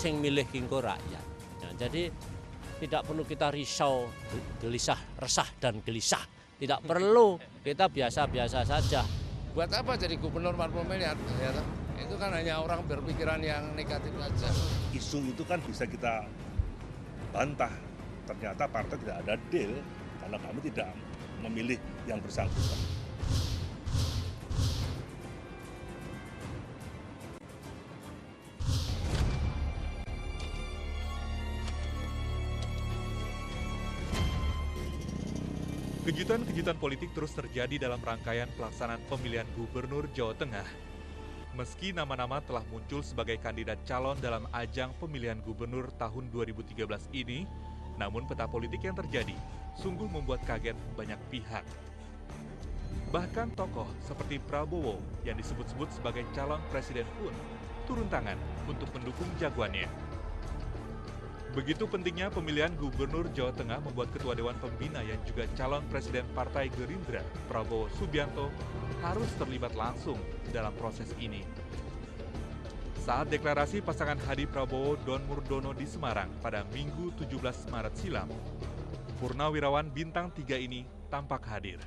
sing milih kingko rakyat. Nah, jadi tidak perlu kita risau, gelisah, resah dan gelisah. Tidak perlu, kita biasa-biasa saja. Buat apa jadi gubernur 40 miliar? Ya, itu kan hanya orang berpikiran yang negatif saja. Isu itu kan bisa kita bantah. Ternyata partai tidak ada deal karena kami tidak memilih yang bersangkutan. Kejutan-kejutan politik terus terjadi dalam rangkaian pelaksanaan pemilihan gubernur Jawa Tengah. Meski nama-nama telah muncul sebagai kandidat calon dalam ajang pemilihan gubernur tahun 2013 ini, namun peta politik yang terjadi sungguh membuat kaget banyak pihak. Bahkan tokoh seperti Prabowo yang disebut-sebut sebagai calon presiden pun turun tangan untuk mendukung jagoannya. Begitu pentingnya pemilihan gubernur Jawa Tengah membuat Ketua Dewan Pembina yang juga calon presiden Partai Gerindra, Prabowo Subianto, harus terlibat langsung dalam proses ini. Saat deklarasi pasangan Hadi Prabowo Don Murdono di Semarang pada Minggu 17 Maret silam, Purnawirawan Bintang 3 ini tampak hadir.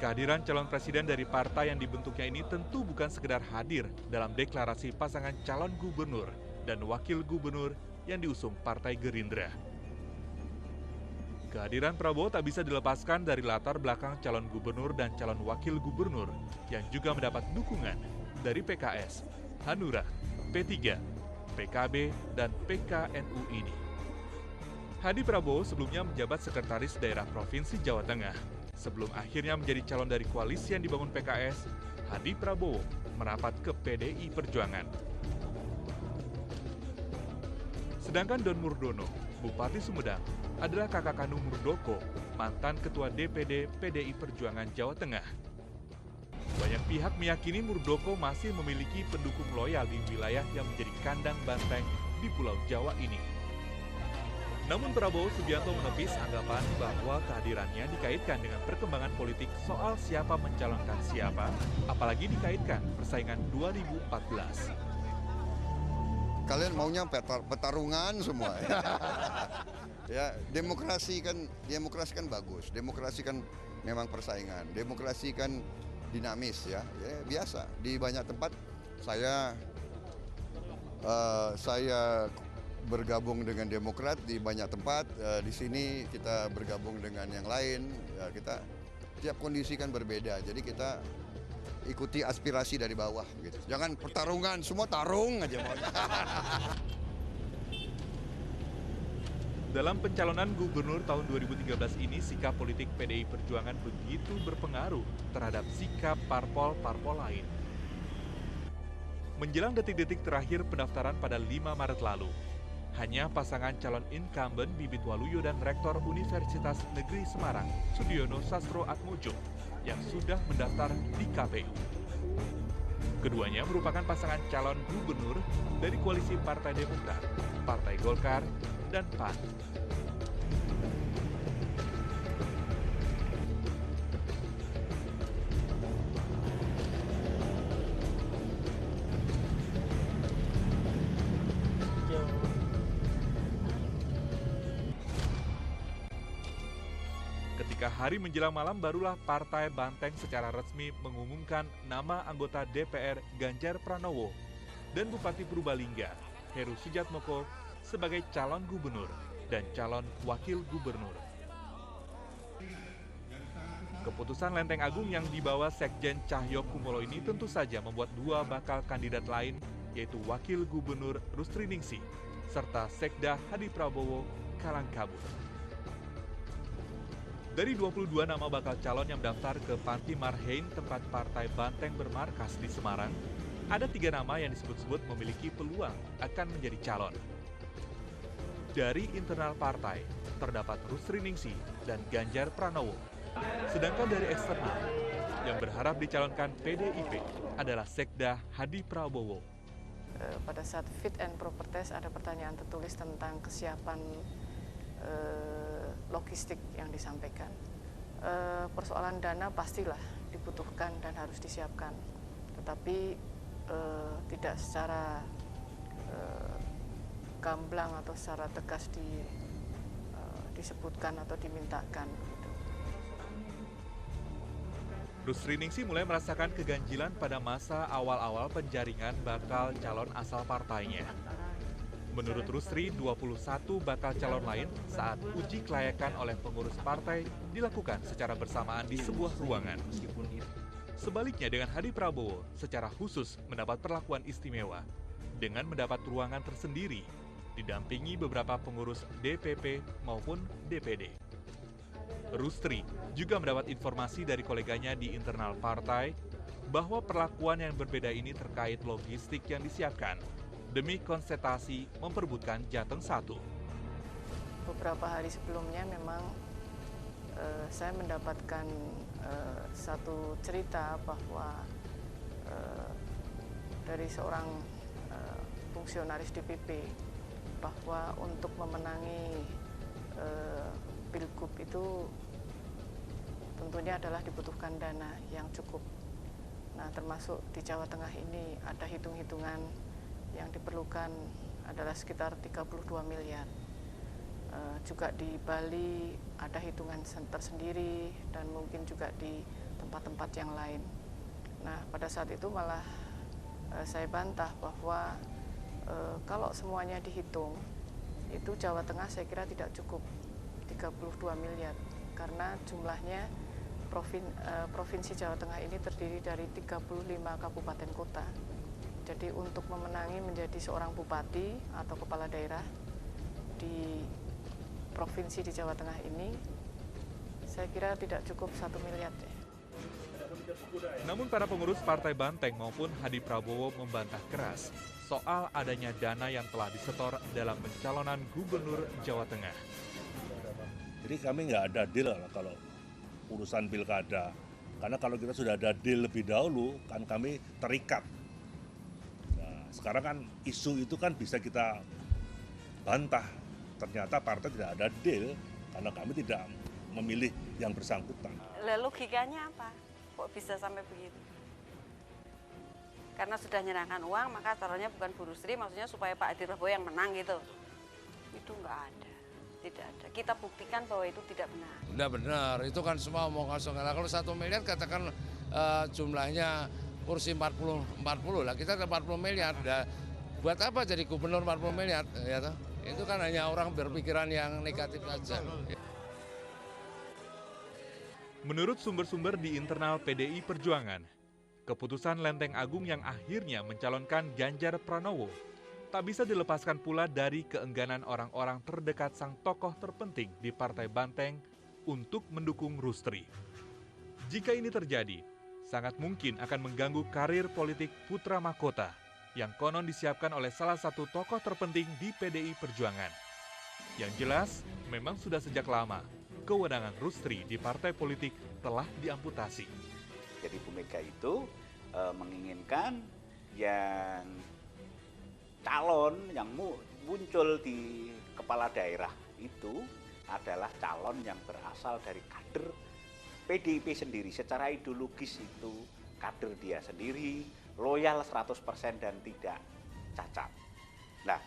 Kehadiran calon presiden dari partai yang dibentuknya ini tentu bukan sekedar hadir dalam deklarasi pasangan calon gubernur dan wakil gubernur yang diusung Partai Gerindra. Kehadiran Prabowo tak bisa dilepaskan dari latar belakang calon gubernur dan calon wakil gubernur yang juga mendapat dukungan dari PKS, Hanura, P3, PKB, dan PKNU ini. Hadi Prabowo sebelumnya menjabat Sekretaris Daerah Provinsi Jawa Tengah. Sebelum akhirnya menjadi calon dari koalisi yang dibangun PKS, Hadi Prabowo merapat ke PDI Perjuangan. Sedangkan Don Murdono, Bupati Sumedang, adalah kakak kandung Muldoko, mantan Ketua DPD PDI Perjuangan Jawa Tengah. Banyak pihak meyakini Muldoko masih memiliki pendukung loyal di wilayah yang menjadi kandang banteng di Pulau Jawa ini. Namun Prabowo Subianto menepis anggapan bahwa kehadirannya dikaitkan dengan perkembangan politik soal siapa mencalonkan siapa, apalagi dikaitkan persaingan 2014. Kalian maunya pertarungan semua. Ya, demokrasi kan bagus. Demokrasi kan memang persaingan. Demokrasi kan dinamis ya. Ya biasa. Di banyak tempat saya bergabung dengan Demokrat di banyak tempat. Di sini kita bergabung dengan yang lain. Ya, kita tiap kondisi kan berbeda. Jadi kita ikuti aspirasi dari bawah gitu. Jangan pertarungan, semua tarung aja mau. Dalam pencalonan gubernur tahun 2013 ini, sikap politik PDI Perjuangan begitu berpengaruh terhadap sikap parpol-parpol lain. Menjelang detik-detik terakhir pendaftaran pada 5 Maret lalu, hanya pasangan calon incumbent Bibit Waluyo dan Rektor Universitas Negeri Semarang, Sudiono Sastroatmojo, yang sudah mendaftar di KPU. Keduanya merupakan pasangan calon gubernur dari koalisi Partai Demokrat, Partai Golkar, dan PAN. Ketika hari menjelang malam, barulah Partai Banteng secara resmi mengumumkan nama anggota DPR Ganjar Pranowo dan Bupati Purbalingga, Heru Sujatmoko, sebagai calon gubernur dan calon wakil gubernur. Keputusan Lenteng Agung yang dibawa Sekjen Cahyo Kumolo ini tentu saja membuat dua bakal kandidat lain, yaitu Wakil Gubernur Rusli Ningsih serta Sekda Hadi Prabowo, kalang kabut. Dari 22 nama bakal calon yang mendaftar ke Panti Marhein, tempat Partai Banteng bermarkas di Semarang, ada 3 nama yang disebut-sebut memiliki peluang akan menjadi calon. Dari internal partai, terdapat Rusli Ningsih dan Ganjar Pranowo. Sedangkan dari eksternal, yang berharap dicalonkan PDIP adalah Sekda Hadi Prabowo. Pada saat fit and proper test ada pertanyaan tertulis tentang kesiapan logistik yang disampaikan. Persoalan dana pastilah dibutuhkan dan harus disiapkan, tetapi tidak secara gamblang atau secara tegas disebutkan atau dimintakan. Gitu. Rusri Ningsih mulai merasakan keganjilan pada masa awal-awal penjaringan bakal calon asal partainya. Menurut Rusri, 21 bakal calon lain saat uji kelayakan oleh pengurus partai dilakukan secara bersamaan di sebuah ruangan. Sebaliknya dengan Hadi Prabowo secara khusus mendapat perlakuan istimewa dengan mendapat ruangan tersendiri, didampingi beberapa pengurus DPP maupun DPD. Rusri juga mendapat informasi dari koleganya di internal partai bahwa perlakuan yang berbeda ini terkait logistik yang disiapkan demi konsentrasi memperebutkan Jateng 1. Beberapa hari sebelumnya memang saya mendapatkan satu cerita bahwa dari seorang fungsionaris DPP bahwa untuk memenangi Pilgub itu tentunya adalah dibutuhkan dana yang cukup. Nah, termasuk di Jawa Tengah ini ada hitung-hitungan yang diperlukan adalah sekitar 32 miliar. Juga di Bali ada hitungan tersendiri dan mungkin juga di tempat-tempat yang lain. Nah, pada saat itu malah saya bantah bahwa kalau semuanya dihitung, itu Jawa Tengah saya kira tidak cukup 32 miliar karena jumlahnya Provinsi Jawa Tengah ini terdiri dari 35 kabupaten kota. Jadi untuk memenangi menjadi seorang bupati atau kepala daerah di provinsi di Jawa Tengah ini, saya kira tidak cukup 1 miliar deh. Namun para pengurus Partai Banteng maupun Hadi Prabowo membantah keras soal adanya dana yang telah disetor dalam pencalonan Gubernur Jawa Tengah. Jadi kami nggak ada deal kalau urusan pilkada. Karena kalau kita sudah ada deal lebih dahulu, kan kami terikat. Nah, sekarang kan isu itu kan bisa kita bantah. Ternyata partai tidak ada deal karena kami tidak memilih yang bersangkutan. Logikanya apa? Kok bisa sampai begitu? Karena sudah menyerahkan uang, maka caranya bukan Bu Rusri, maksudnya supaya Pak Hadi Prabowo yang menang gitu. Itu nggak ada. Tidak ada. Kita buktikan bahwa itu tidak benar. Tidak benar, itu kan semua omong kosong. Nah, kalau 1 miliar katakan jumlahnya kursi 40 lah, kita ada 40 miliar. Nah, buat apa jadi gubernur 40 miliar? Ya, itu kan hanya orang berpikiran yang negatif saja. Menurut sumber-sumber di internal PDI Perjuangan, keputusan Lenteng Agung yang akhirnya mencalonkan Ganjar Pranowo tak bisa dilepaskan pula dari keengganan orang-orang terdekat sang tokoh terpenting di Partai Banteng untuk mendukung Rusri. Jika ini terjadi, sangat mungkin akan mengganggu karir politik putra mahkota yang konon disiapkan oleh salah satu tokoh terpenting di PDI Perjuangan. Yang jelas, memang sudah sejak lama, kewenangan Rusri di partai politik telah diamputasi. Jadi Bu Mega itu menginginkan yang calon yang muncul di kepala daerah itu adalah calon yang berasal dari kader PDIP sendiri. Secara ideologis itu kader dia sendiri, loyal 100% dan tidak cacat. Nah,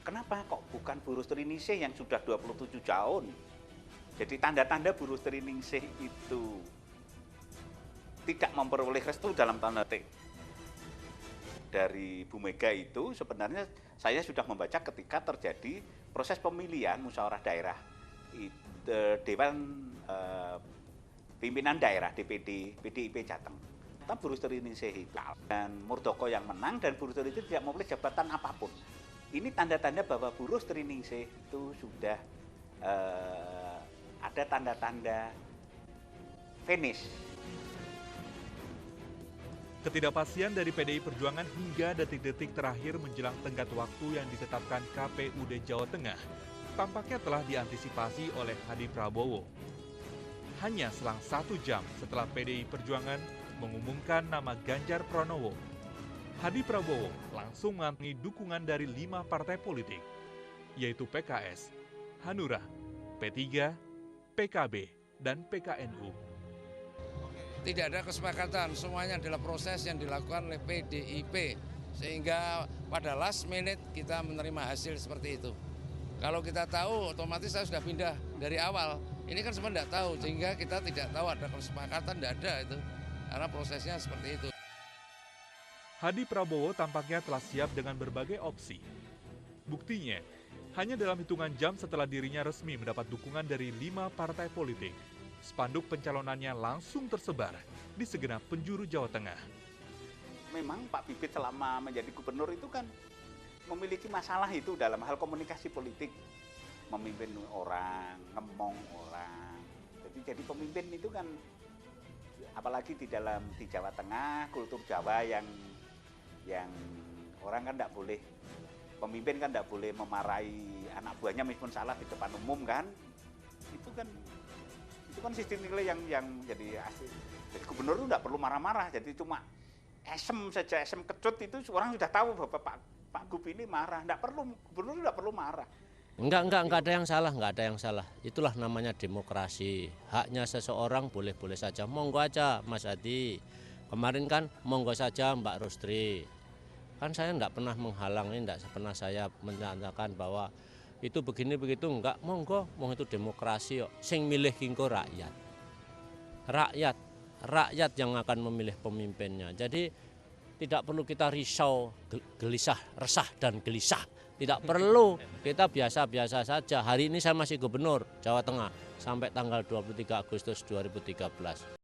kenapa kok bukan Bu Rusri Ningsih yang sudah 27 tahun? Jadi tanda-tanda Bu Rusri Ningsih itu tidak memperoleh restu dalam tanda petik dari Bu Mega itu sebenarnya saya sudah membaca ketika terjadi proses pemilihan musyawarah daerah Dewan Pimpinan Daerah DPD PDIP Jateng. Tapi Bu Rusri Ningsih itu dan Murdoko yang menang dan Bu Rusri itu tidak memilih jabatan apapun. Ini tanda-tanda bahwa Bu Rusri Ningsih itu sudah ada tanda-tanda finish. Ketidakpastian dari PDI Perjuangan hingga detik-detik terakhir menjelang tenggat waktu yang ditetapkan KPUD Jawa Tengah tampaknya telah diantisipasi oleh Hadi Prabowo. Hanya selang 1 jam setelah PDI Perjuangan mengumumkan nama Ganjar Pranowo, Hadi Prabowo langsung mengantongi dukungan dari 5 partai politik, yaitu PKS, Hanura, P3, PKB, dan PKNU. Tidak ada kesepakatan, semuanya adalah proses yang dilakukan oleh PDIP Sehingga pada last minute kita menerima hasil seperti itu. Kalau kita tahu, otomatis saya sudah pindah dari awal. Ini kan semua tidak tahu, sehingga kita tidak tahu ada kesepakatan, tidak ada itu. Karena prosesnya seperti itu. Hadi Prabowo tampaknya telah siap dengan berbagai opsi. Buktinya, hanya dalam hitungan jam setelah dirinya resmi mendapat dukungan dari 5 partai politik, spanduk pencalonannya langsung tersebar di segenap penjuru Jawa Tengah. Memang Pak Bibit selama menjadi gubernur itu kan memiliki masalah itu dalam hal komunikasi politik. Memimpin orang, ngemong orang. Jadi pemimpin itu kan, apalagi di Jawa Tengah, kultur Jawa yang orang kan tidak boleh, pemimpin kan tidak boleh memarahi anak buahnya meskipun salah di depan umum kan. Itu kan sistem nilai yang jadi asli. Jadi gubernur itu tidak perlu marah-marah, jadi cuma esem saja, esem kecut itu orang sudah tahu bahwa Pak Gub ini marah. Gubernur tidak perlu marah. Enggak ada yang salah. Itulah namanya demokrasi. Haknya seseorang boleh-boleh saja. Monggo aja Mas Hadi. Kemarin kan monggo saja Mbak Rustri. Kan saya enggak pernah menghalangi, enggak pernah saya menyatakan bahwa itu begini begitu, enggak. Monggo itu demokrasi kok. Sing milih kingko rakyat. Rakyat yang akan memilih pemimpinnya. Jadi tidak perlu kita risau, gelisah, resah dan gelisah. Tidak perlu, kita biasa-biasa saja. Hari ini saya masih gubernur Jawa Tengah sampai tanggal 23 Agustus 2013.